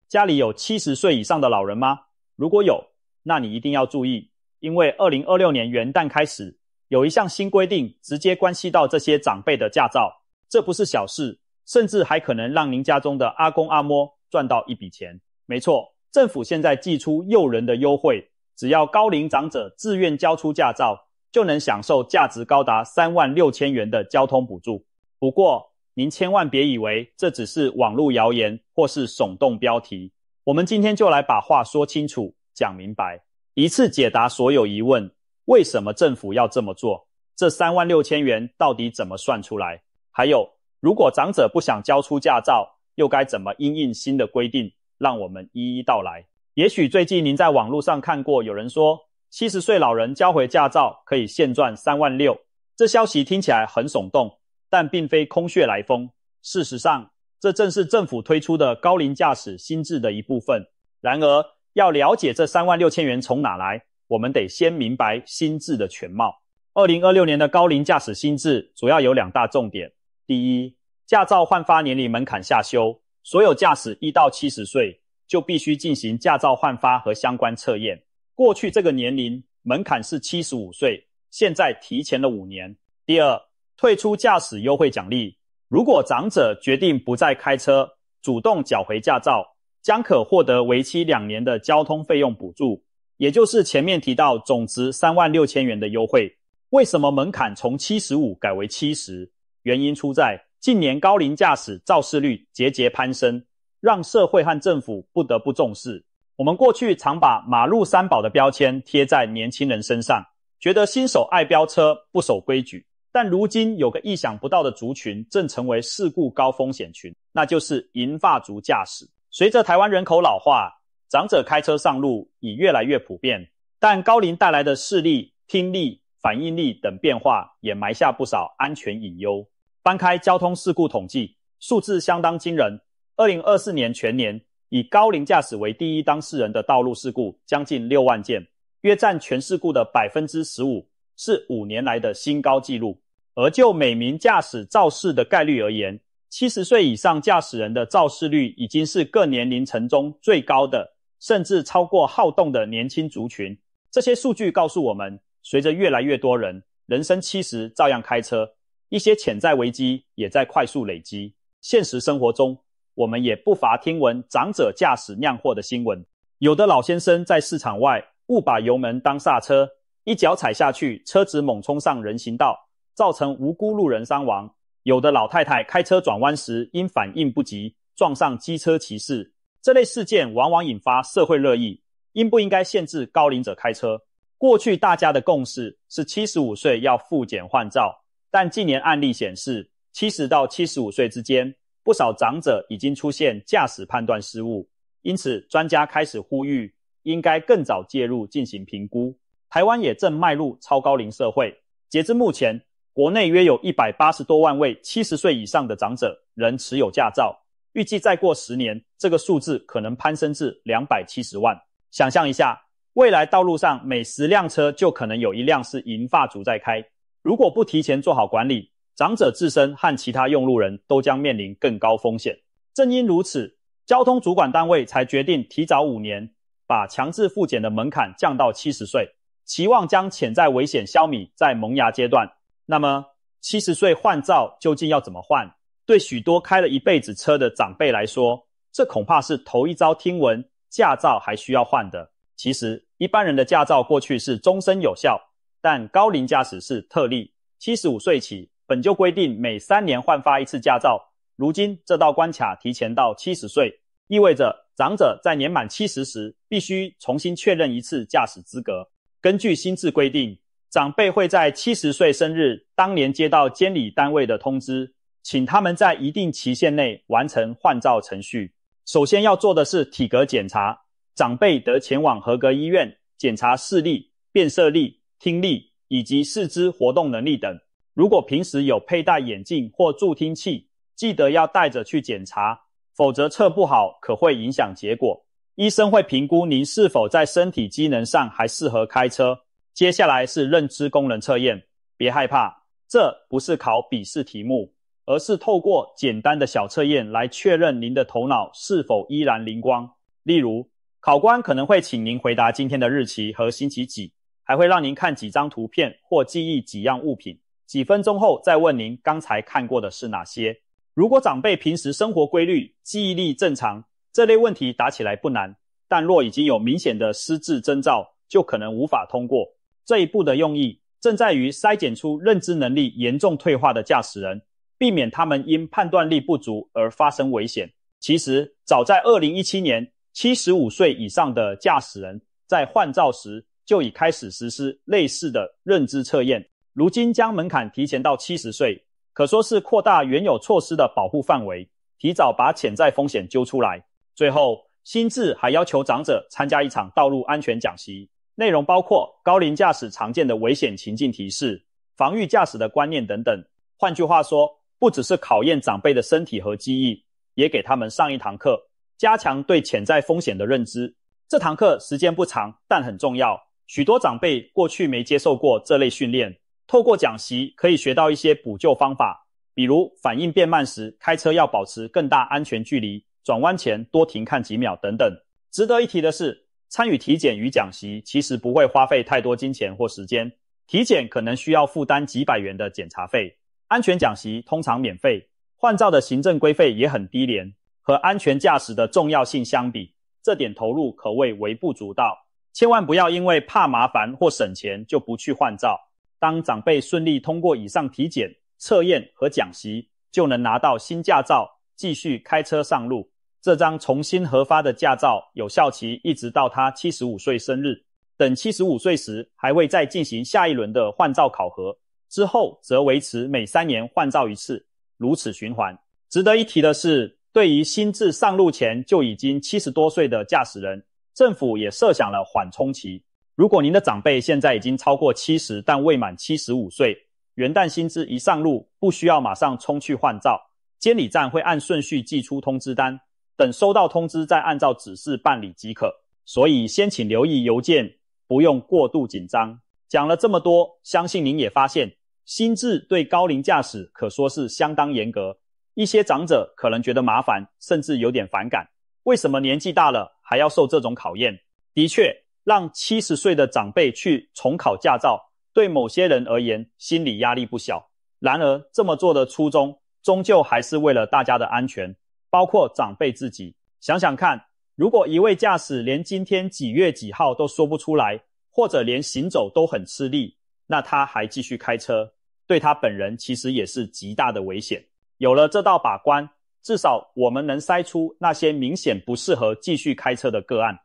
家里有70岁以上的老人吗？如果有，那你一定要注意，因为2026年元旦开始，有一项新规定直接关系到这些长辈的驾照，这不是小事，甚至还可能让您家中的阿公阿嬷赚到一笔钱。没错，政府现在祭出诱人的优惠，只要高龄长者自愿交出驾照，就能享受价值高达36000元的交通补助。不过，您千万别以为这只是网络谣言或是耸动标题，我们今天就来把话说清楚，讲明白，一次解答所有疑问。为什么政府要这么做？这36000元到底怎么算出来？还有，如果长者不想交出驾照，又该怎么因应新的规定？让我们一一道来。也许最近您在网络上看过有人说70岁老人交回驾照可以现赚36000，这消息听起来很耸动，但并非空穴来风。事实上，这正是政府推出的高龄驾驶新制的一部分。然而，要了解这36000元从哪来，我们得先明白新制的全貌。2026年的高龄驾驶新制主要有2大重点。第一，驾照换发年龄门槛下修，所有驾驶1到70岁就必须进行驾照换发和相关测验。过去这个年龄门槛是75岁，现在提前了5年。第二，退出驾驶优惠奖励，如果长者决定不再开车，主动缴回驾照，将可获得为期2年的交通费用补助，也就是前面提到总值36000元的优惠。为什么门槛从75改为70？原因出在近年高龄驾驶肇事率节节攀升，让社会和政府不得不重视。我们过去常把马路三宝的标签贴在年轻人身上，觉得新手爱飙车不守规矩，但如今有个意想不到的族群正成为事故高风险群，那就是银发族驾驶。随着台湾人口老化，长者开车上路已越来越普遍，但高龄带来的视力、听力、反应力等变化也埋下不少安全隐忧。翻开交通事故统计，数字相当惊人。2024年全年，以高龄驾驶为第一当事人的道路事故将近6万件，约占全事故的 15%， 是5年来的新高纪录。而就每名驾驶肇事的概率而言，70岁以上驾驶人的肇事率已经是各年龄层中最高的，甚至超过好动的年轻族群。这些数据告诉我们，随着越来越多人人生70照样开车，一些潜在危机也在快速累积。现实生活中，我们也不乏听闻长者驾驶酿祸的新闻。有的老先生在市场外误把油门当刹车，一脚踩下去，车子猛冲上人行道，造成无辜路人伤亡。有的老太太开车转弯时因反应不及，撞上机车骑士。这类事件往往引发社会热议，应不应该限制高龄者开车？过去大家的共识是75岁要复检换照，但近年案例显示，70到75岁之间，不少长者已经出现驾驶判断失误，因此专家开始呼吁，应该更早介入进行评估。台湾也正迈入超高龄社会，截至目前，国内约有180多万位70岁以上的长者仍持有驾照，预计再过10年，这个数字可能攀升至270万。想象一下，未来道路上每10辆车就可能有1辆是银发族在开。如果不提前做好管理，长者自身和其他用路人都将面临更高风险。正因如此，交通主管单位才决定提早5年，把强制复检的门槛降到70岁，期望将潜在危险消弭在萌芽阶段。那么70岁换照究竟要怎么换？对许多开了一辈子车的长辈来说，这恐怕是头一遭听闻驾照还需要换的。其实一般人的驾照过去是终身有效，但高龄驾驶是特例，75岁起本就规定每3年换发一次驾照，如今这道关卡提前到70岁，意味着长者在年满70时必须重新确认一次驾驶资格。根据新制规定，长辈会在70岁生日当年接到监理单位的通知，请他们在一定期限内完成换照程序。首先要做的是体格检查，长辈得前往合格医院检查视力、辨识力、听力以及四肢活动能力等。如果平时有佩戴眼镜或助听器，记得要带着去检查，否则测不好可会影响结果。医生会评估您是否在身体机能上还适合开车。接下来是认知功能测验，别害怕，这不是考笔试题目，而是透过简单的小测验来确认您的头脑是否依然灵光。例如，考官可能会请您回答今天的日期和星期几，还会让您看几张图片或记忆几样物品，几分钟后再问您刚才看过的是哪些。如果长辈平时生活规律，记忆力正常，这类问题答起来不难，但若已经有明显的失智征兆，就可能无法通过。这一步的用意正在于筛检出认知能力严重退化的驾驶人，避免他们因判断力不足而发生危险。其实早在2017年，75岁以上的驾驶人在换照时就已开始实施类似的认知测验，如今将门槛提前到70岁，可说是扩大原有措施的保护范围，提早把潜在风险揪出来。最后，新制还要求长者参加一场道路安全讲习，内容包括高龄驾驶常见的危险情境提示、防御驾驶的观念等等。换句话说，不只是考验长辈的身体和记忆，也给他们上一堂课，加强对潜在风险的认知。这堂课时间不长，但很重要。许多长辈过去没接受过这类训练，透过讲习可以学到一些补救方法，比如反应变慢时开车要保持更大安全距离，转弯前多停看几秒等等。值得一提的是，参与体检与讲习其实不会花费太多金钱或时间，体检可能需要负担几百元的检查费，安全讲习通常免费，换照的行政规费也很低廉，和安全驾驶的重要性相比，这点投入可谓微不足道。千万不要因为怕麻烦或省钱就不去换照。当长辈顺利通过以上体检、测验和讲习，就能拿到新驾照，继续开车上路。这张重新核发的驾照有效期一直到他75岁生日，等75岁时还会再进行下一轮的换照考核，之后则维持每3年换照一次，如此循环。值得一提的是，对于新制上路前就已经70多岁的驾驶人，政府也设想了缓冲期。如果您的长辈现在已经超过70但未满75岁，元旦新制一上路，不需要马上冲去换照，监理站会按顺序寄出通知单，等收到通知再按照指示办理即可。所以先请留意邮件，不用过度紧张。讲了这么多，相信您也发现，新制对高龄驾驶可说是相当严格，一些长者可能觉得麻烦，甚至有点反感。为什么年纪大了还要受这种考验？的确，让70岁的长辈去重考驾照，对某些人而言心理压力不小。然而这么做的初衷终究还是为了大家的安全，包括长辈自己。想想看，如果一位驾驶连今天几月几号都说不出来，或者连行走都很吃力，那他还继续开车，对他本人其实也是极大的危险。有了这道把关，至少我们能筛出那些明显不适合继续开车的个案。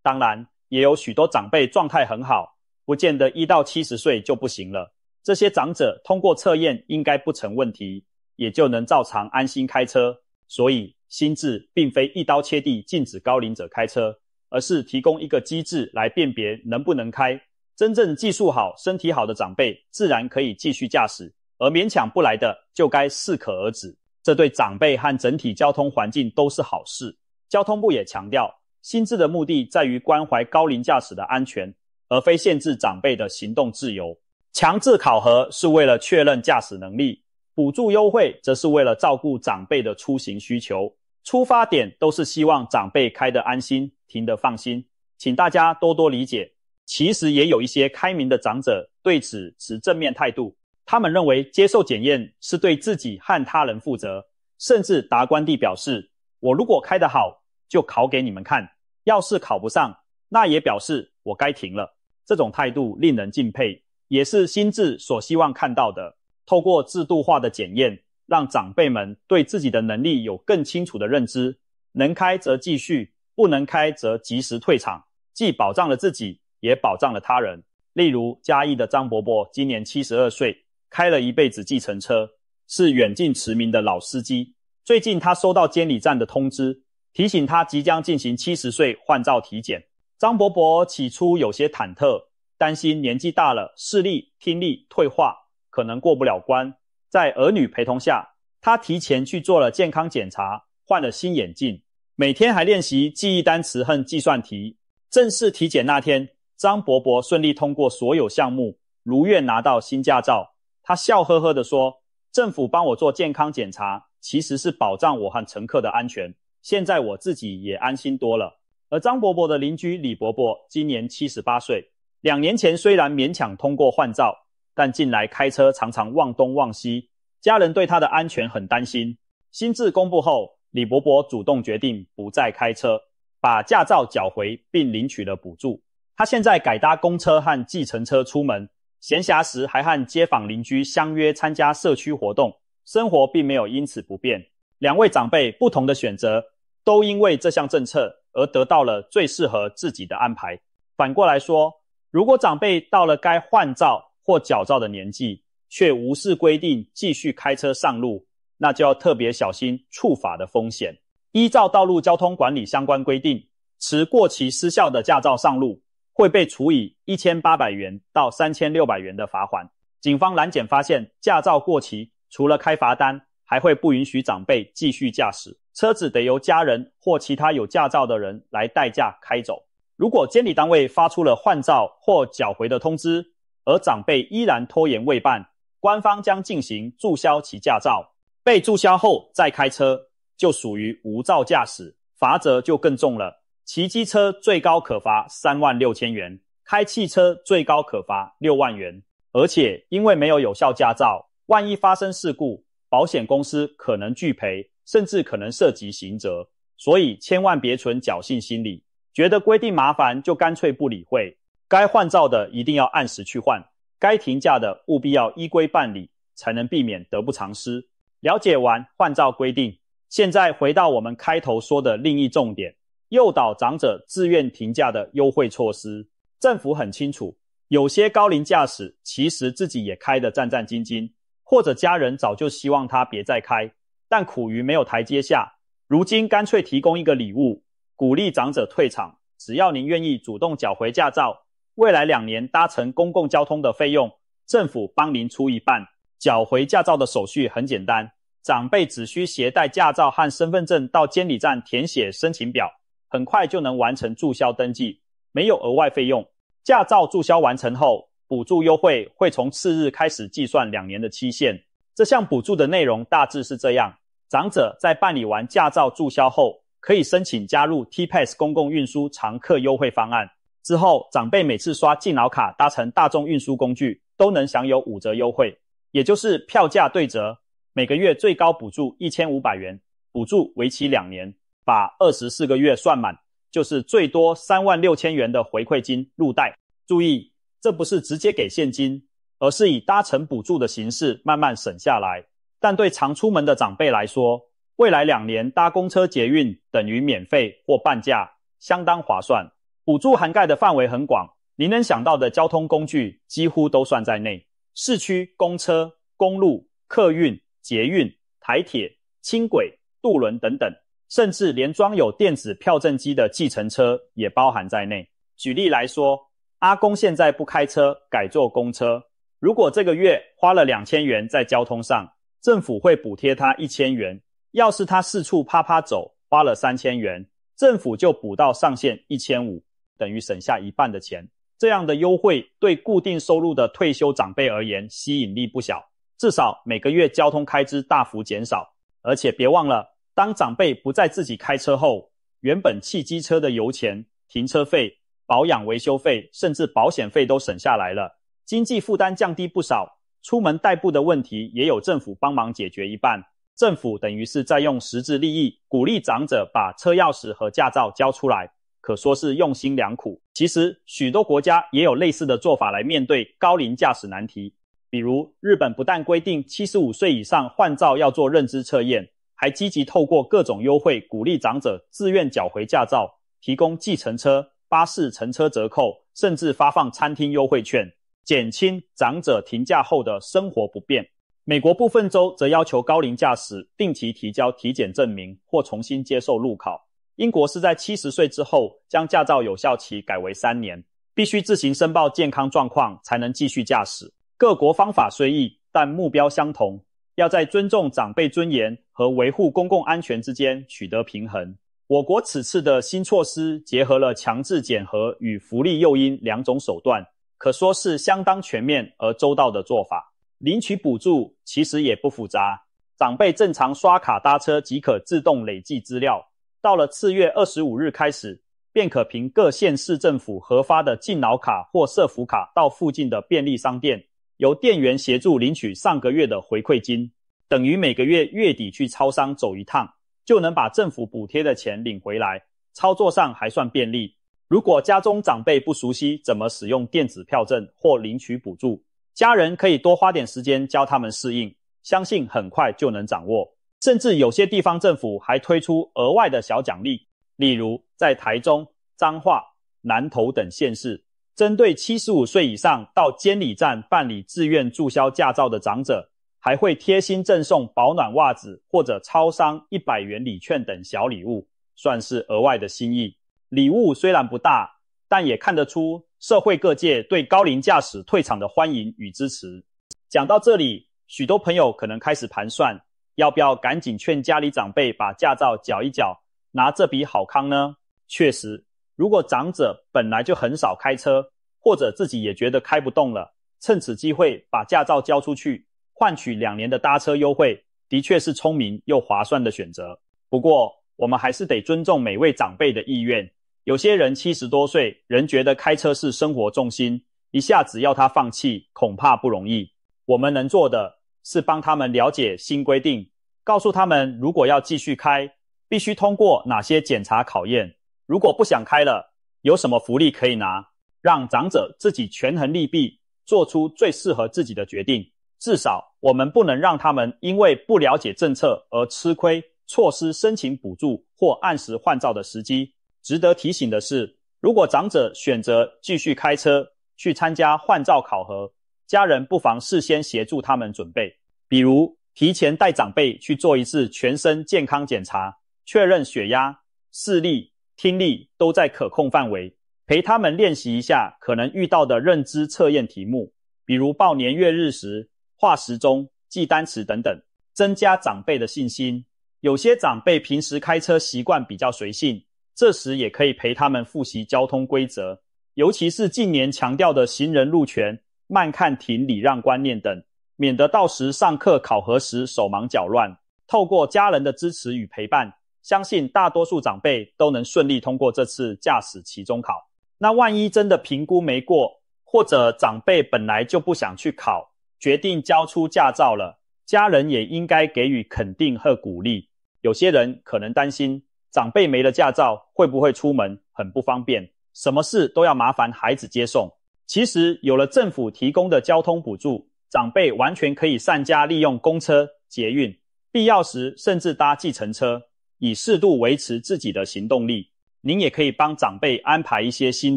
当然，也有许多长辈状态很好，不见得1到70岁就不行了。这些长者通过测验应该不成问题，也就能照常安心开车。所以新制并非一刀切地禁止高龄者开车，而是提供一个机制来辨别能不能开。真正技术好、身体好的长辈自然可以继续驾驶，而勉强不来的就该适可而止。这对长辈和整体交通环境都是好事。交通部也强调，新制的目的在于关怀高龄驾驶的安全，而非限制长辈的行动自由。强制考核是为了确认驾驶能力，补助优惠则是为了照顾长辈的出行需求。出发点都是希望长辈开得安心，停得放心，请大家多多理解。其实也有一些开明的长者对此持正面态度，他们认为接受检验是对自己和他人负责，甚至达观地表示，我如果开得好，就考给你们看，要是考不上，那也表示我该停了。这种态度令人敬佩，也是新制所希望看到的。透过制度化的检验，让长辈们对自己的能力有更清楚的认知，能开则继续，不能开则及时退场，既保障了自己，也保障了他人。例如嘉义的张伯伯今年72岁，开了一辈子计程车，是远近驰名的老司机。最近他收到监理站的通知，提醒他即将进行70岁换照体检。张伯伯起初有些忐忑，担心年纪大了，视力、听力退化，可能过不了关。在儿女陪同下，他提前去做了健康检查，换了新眼镜，每天还练习记忆单词和计算题。正式体检那天，张伯伯顺利通过所有项目，如愿拿到新驾照。他笑呵呵地说，政府帮我做健康检查，其实是保障我和乘客的安全，现在我自己也安心多了。而张伯伯的邻居李伯伯今年78岁，2年前虽然勉强通过换照，但近来开车常常忘东忘西，家人对他的安全很担心。新制公布后，李伯伯主动决定不再开车，把驾照缴回并领取了补助。他现在改搭公车和计程车出门，闲暇时还和街坊邻居相约参加社区活动，生活并没有因此不便。2位长辈不同的选择，都因为这项政策而得到了最适合自己的安排。反过来说，如果长辈到了该换照或缴照的年纪，却无视规定继续开车上路，那就要特别小心触法的风险。依照道路交通管理相关规定，持过期失效的驾照上路，会被处以1800元到3600元的罚款。警方拦检发现，驾照过期，除了开罚单，还会不允许长辈继续驾驶，车子得由家人或其他有驾照的人来代驾开走。如果监理单位发出了换照或缴回的通知，而长辈依然拖延未办，官方将进行注销其驾照。被注销后再开车，就属于无照驾驶，罚则就更重了。骑机车最高可罚36000元，开汽车最高可罚6万元。而且因为没有有效驾照，万一发生事故，保险公司可能拒赔，甚至可能涉及刑责。所以千万别存侥幸心理，觉得规定麻烦就干脆不理会。该换照的一定要按时去换，该停驾的务必要依规办理，才能避免得不偿失。了解完换照规定，现在回到我们开头说的另一重点，诱导长者自愿停驾的优惠措施。政府很清楚，有些高龄驾驶其实自己也开得战战兢兢，或者家人早就希望他别再开，但苦于没有台阶下，如今干脆提供一个礼物，鼓励长者退场，只要您愿意主动缴回驾照，未来2年搭乘公共交通的费用，政府帮您出一半。缴回驾照的手续很简单，长辈只需携带驾照和身份证到监理站填写申请表，很快就能完成注销登记，没有额外费用。驾照注销完成后，补助优惠会从次日开始计算2年的期限。这项补助的内容大致是这样：长者在办理完驾照注销后，可以申请加入 T-Pass 公共运输常客优惠方案。之后，长辈每次刷敬老卡搭乘大众运输工具，都能享有5折优惠，也就是票价对折，每个月最高补助1500元，补助为期2年，把24个月算满，就是最多36000元的回馈金入袋。注意，这不是直接给现金，而是以搭乘补助的形式慢慢省下来。但对常出门的长辈来说，未来2年搭公车捷运等于免费或半价，相当划算。补助涵盖的范围很广，您能想到的交通工具几乎都算在内，市区公车、公路、客运、捷运、台铁、轻轨、渡轮等等，甚至连装有电子票证机的计程车也包含在内。举例来说，阿公现在不开车，改坐公车，如果这个月花了2000元在交通上，政府会补贴他1000元。要是他四处趴趴走，花了3000元，政府就补到上限1500，等于省下一半的钱。这样的优惠对固定收入的退休长辈而言吸引力不小，至少每个月交通开支大幅减少。而且别忘了，当长辈不再自己开车后，原本汽机车的油钱、停车费、保养维修费甚至保险费都省下来了，经济负担降低不少，出门代步的问题也有政府帮忙解决一半。政府等于是在用实质利益鼓励长者把车钥匙和驾照交出来，可说是用心良苦。其实许多国家也有类似的做法来面对高龄驾驶难题，比如日本不但规定75岁以上换照要做认知测验，还积极透过各种优惠鼓励长者自愿缴回驾照，提供计程车、巴士乘车折扣，甚至发放餐厅优惠券，减轻长者停驾后的生活不便。美国部分州则要求高龄驾驶定期提交体检证明或重新接受路考。英国是在70岁之后将驾照有效期改为3年，必须自行申报健康状况才能继续驾驶。各国方法虽异，但目标相同，要在尊重长辈尊严和维护公共安全之间取得平衡。我国此次的新措施结合了强制检核与福利诱因2种手段，可说是相当全面而周到的做法。领取补助其实也不复杂，长辈正常刷卡搭车即可自动累计资料，到了次月25日开始，便可凭各县市政府核发的敬老卡或社福卡到附近的便利商店，由店员协助领取上个月的回馈金，等于每个月月底去超商走一趟，就能把政府补贴的钱领回来，操作上还算便利。如果家中长辈不熟悉怎么使用电子票证或领取补助，家人可以多花点时间教他们适应，相信很快就能掌握。甚至有些地方政府还推出额外的小奖励，例如在台中、彰化、南投等县市，针对75岁以上到监理站办理自愿注销驾照的长者，还会贴心赠送保暖袜子或者超商100元礼券等小礼物，算是额外的心意。礼物虽然不大，但也看得出社会各界对高龄驾驶退场的欢迎与支持。讲到这里，许多朋友可能开始盘算，要不要赶紧劝家里长辈把驾照缴一缴，拿这笔好康呢？确实，如果长者本来就很少开车，或者自己也觉得开不动了，趁此机会把驾照交出去，换取2年的搭车优惠，的确是聪明又划算的选择。不过，我们还是得尊重每位长辈的意愿。有些人70多岁，仍觉得开车是生活重心，一下子要他放弃，恐怕不容易。我们能做的是帮他们了解新规定，告诉他们如果要继续开，必须通过哪些检查考验，如果不想开了，有什么福利可以拿，让长者自己权衡利弊，做出最适合自己的决定。至少我们不能让他们因为不了解政策而吃亏，错失申请补助或按时换照的时机。值得提醒的是，如果长者选择继续开车去参加换照考核，家人不妨事先协助他们准备，比如提前带长辈去做一次全身健康检查，确认血压、视力、听力都在可控范围，陪他们练习一下可能遇到的认知测验题目，比如报年月日时、画时钟、记单词等等，增加长辈的信心。有些长辈平时开车习惯比较随性，这时也可以陪他们复习交通规则，尤其是近年强调的行人路权、慢看停礼让观念等，免得到时上课考核时手忙脚乱。透过家人的支持与陪伴，相信大多数长辈都能顺利通过这次驾驶期中考。那万一真的评估没过，或者长辈本来就不想去考，决定交出驾照了，家人也应该给予肯定和鼓励。有些人可能担心长辈没了驾照会不会出门很不方便，什么事都要麻烦孩子接送。其实有了政府提供的交通补助，长辈完全可以善加利用公车、捷运，必要时甚至搭计程车，以适度维持自己的行动力。您也可以帮长辈安排一些新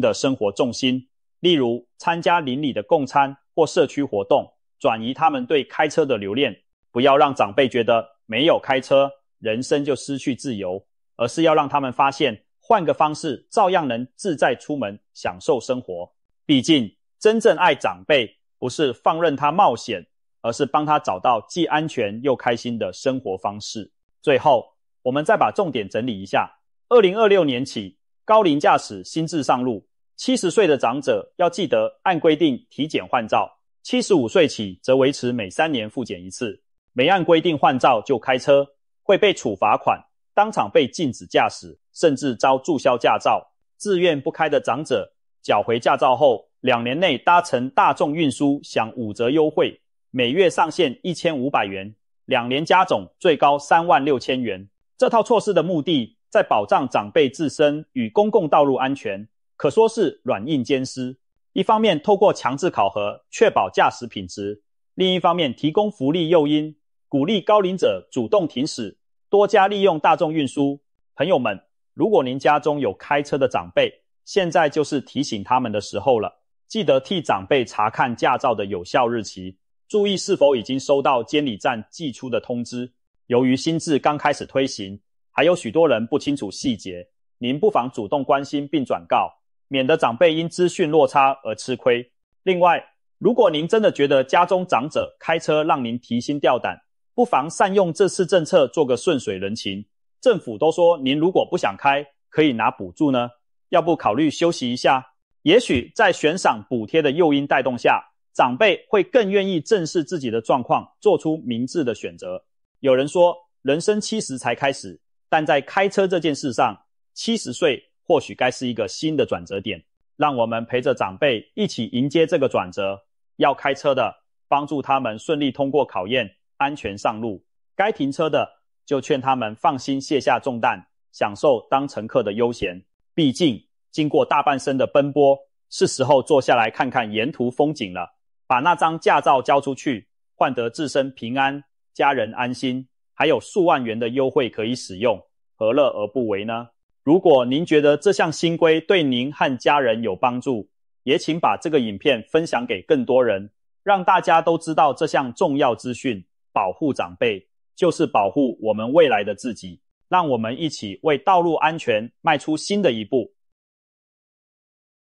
的生活重心，例如参加邻里的共餐或社区活动，转移他们对开车的留恋。不要让长辈觉得没有开车，人生就失去自由，而是要让他们发现换个方式照样能自在出门享受生活。毕竟真正爱长辈不是放任他冒险，而是帮他找到既安全又开心的生活方式。最后我们再把重点整理一下，2026年起高龄驾驶新制上路，70岁的长者要记得按规定体检换照，75岁起则维持每3年复检一次，没按规定换照就开车会被处罚款，当场被禁止驾驶，甚至遭注销驾照。自愿不开的长者缴回驾照后，2年内搭乘大众运输享5折优惠，每月上限1500元，2年加总最高36000元。这套措施的目的在保障长辈自身与公共道路安全，可说是软硬兼施。一方面透过强制考核确保驾驶品质，另一方面提供福利诱因，鼓励高龄者主动停驶，多加利用大众运输。朋友们，如果您家中有开车的长辈，现在就是提醒他们的时候了。记得替长辈查看驾照的有效日期，注意是否已经收到监理站寄出的通知。由于新制刚开始推行，还有许多人不清楚细节，您不妨主动关心并转告，免得长辈因资讯落差而吃亏。另外，如果您真的觉得家中长者开车让您提心吊胆，不妨善用这次政策做个顺水人情。政府都说您如果不想开，可以拿补助呢，要不考虑休息一下？也许在悬赏补贴的诱因带动下，长辈会更愿意正视自己的状况，做出明智的选择。有人说人生70才开始，但在开车这件事上，70岁或许该是一个新的转折点，让我们陪着长辈一起迎接这个转折。要开车的，帮助他们顺利通过考验，安全上路；该停车的，就劝他们放心卸下重担，享受当乘客的悠闲。毕竟，经过大半生的奔波，是时候坐下来看看沿途风景了。把那张驾照交出去，换得自身平安，家人安心，还有数万元的优惠可以使用，何乐而不为呢？如果您觉得这项新规对您和家人有帮助，也请把这个影片分享给更多人，让大家都知道这项重要资讯。保护长辈，就是保护我们未来的自己。让我们一起为道路安全迈出新的一步。